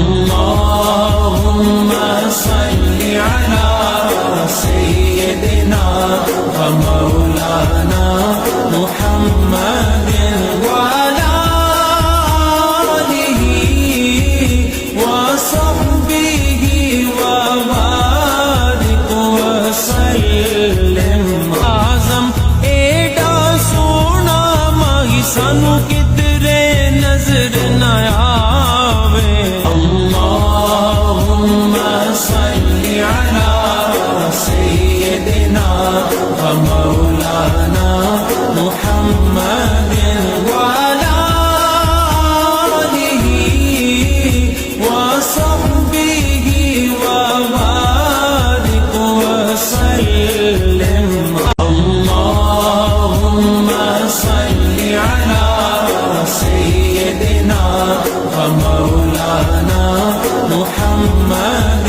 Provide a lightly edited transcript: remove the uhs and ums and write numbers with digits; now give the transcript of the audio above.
اللهم صل على سيدنا ومولانا محمد وعلى آله وصحبه وبارك وسلم اعظم ایڈا سونا ماہی سانو کدرے نظر نہ آوے اللهم صل على سيدنا ومولانا محمد وعلى آله وصحبه وبارك وسلم اللهم صل على سيدنا ومولانا محمد